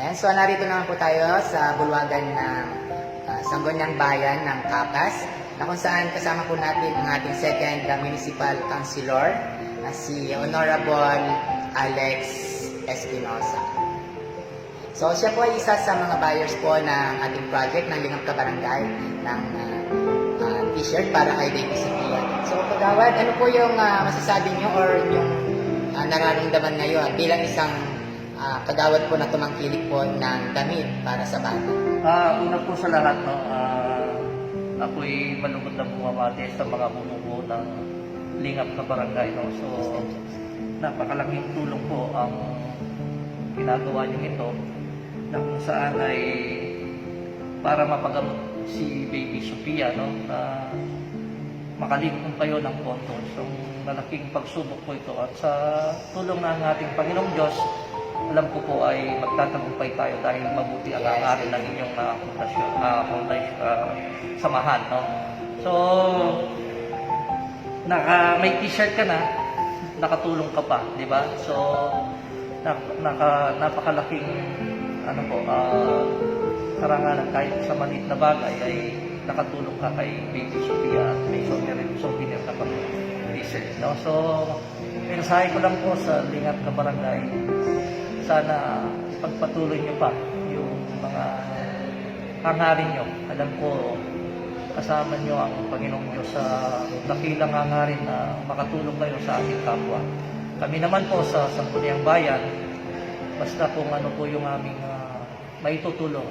Ayan, so narito naman po tayo sa bulwagan ng Sangguniang Bayan ng Capas, na kung saan kasama po natin ang ating second municipal councilor, na si Honorable Alex Espinosa. So siya po ay isa sa mga buyers po ng ating project ng Lingap Kabarangay ng t-shirt para kay Baby Sophia. So Kagawad, ano po yung masasabi niyo or yung nararamdaman ngayon bilang isang kagawad po na tumangkilik po ng damit para sa bata? Una po sa lahat, no, ako'y malugod na bumabati sa mga bumubuo ng Lingap na barangay. No? So, napakalaking tulong po ang ginagawa niyo ito na kung saan ay para mapagamot si Baby Sophia, no, na makalimon kayo ng pondo. So, malaking pagsubok po ito at sa tulong ng ating Panginoong Diyos, alam ko po ay magtatagumpay tayo dahil mabuti ang hangarin ng inyong samahan. No? So, may t-shirt ka na, nakatulong ka pa, di ba? So, napakalaking karangalan kahit sa maliit na bagay ay nakatulong ka kay Baby Sophia at may souvenir ka pang t-shirt. No? So, mensahe ko lang po sa Lingap na barangay, sana pagpatuloy nyo pa yung mga hangarin nyo. Alam ko, kasama nyo ang Panginoong Diyos sa dakilang hangarin na makatulong kayo sa ating kapwa. Kami naman po sa Sangguniang Bayan, basta kung ano po yung aming maitutulong,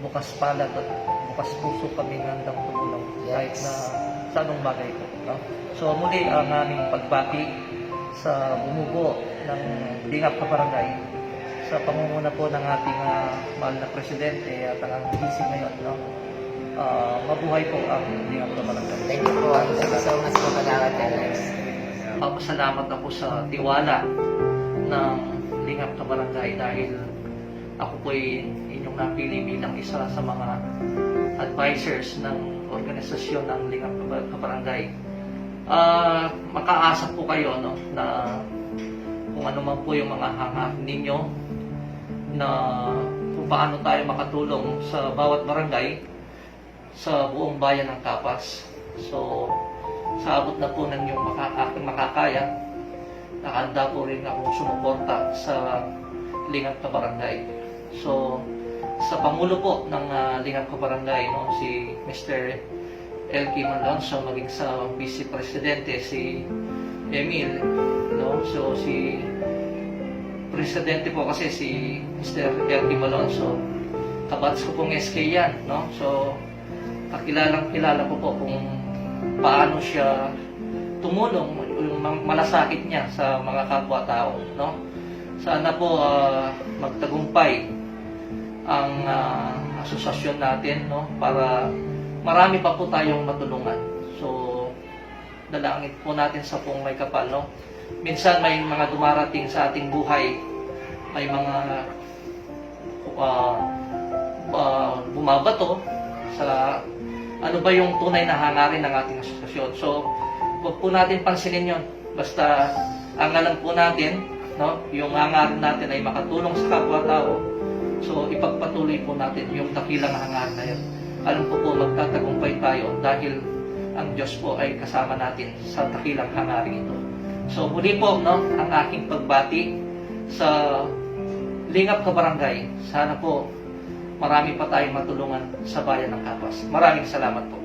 bukas palad at bukas puso kami handang tumulong kahit na sa anong bagay po. No? So muli ang aming pagbati sa bumubuo ng Lingap na barangay sa pangunguna po ng ating mahal na presidente at ang gising ngayon. No? Mabuhay po ang Lingap na barangay. Thank you po. Thank you so much po, Kagawad Alex. Pasalamat ako sa tiwala ng Lingap na barangay dahil ako po ay inyong napili bilang isa sa mga advisors ng organisasyon ng Lingap na barangay. Makaasa po kayo, no, na kung ano man po yung mga hangarin ninyo na kung paano tayo makatulong sa bawat barangay sa buong bayan ng Capas. So, sa abot na po ng inyong makakaya, nakahanda po rin akong sumuporta sa Lingap na barangay. So, sa Pangulo po ng Lingap na barangay, no, si Mr. Elkie Malonzo, maging sa Vice Presidente si Emil, no? So si Presidente po kasi si Mr. Elkie Malonzo, kabats ko pong SK yan, no? So kilala ko po kung paano siya tumulong, yung malasakit niya sa mga kapwa-tao, no? Sana po magtagumpay ang asosasyon natin, no, para marami pa po tayong matulungan. So, dalangin po natin sa pong may kapal, no? Minsan may mga dumarating sa ating buhay, may mga bumabato sa ano ba yung tunay na hangarin ng ating asosasyon. So, huwag po natin pansinin yon. Basta, ang alam po natin, no, yung hangarin natin ay makatulong sa kapwa-tao. So, ipagpatuloy po natin yung dakilang hangarin na yun. Alam ko po magtatagumpay tayo dahil ang Diyos po ay kasama natin sa dakilang hangarin ito. So muli po, no, ang aking pagbati sa Lingap na barangay. Sana po marami pa tayong matulungan sa bayan ng Capas. Maraming salamat po.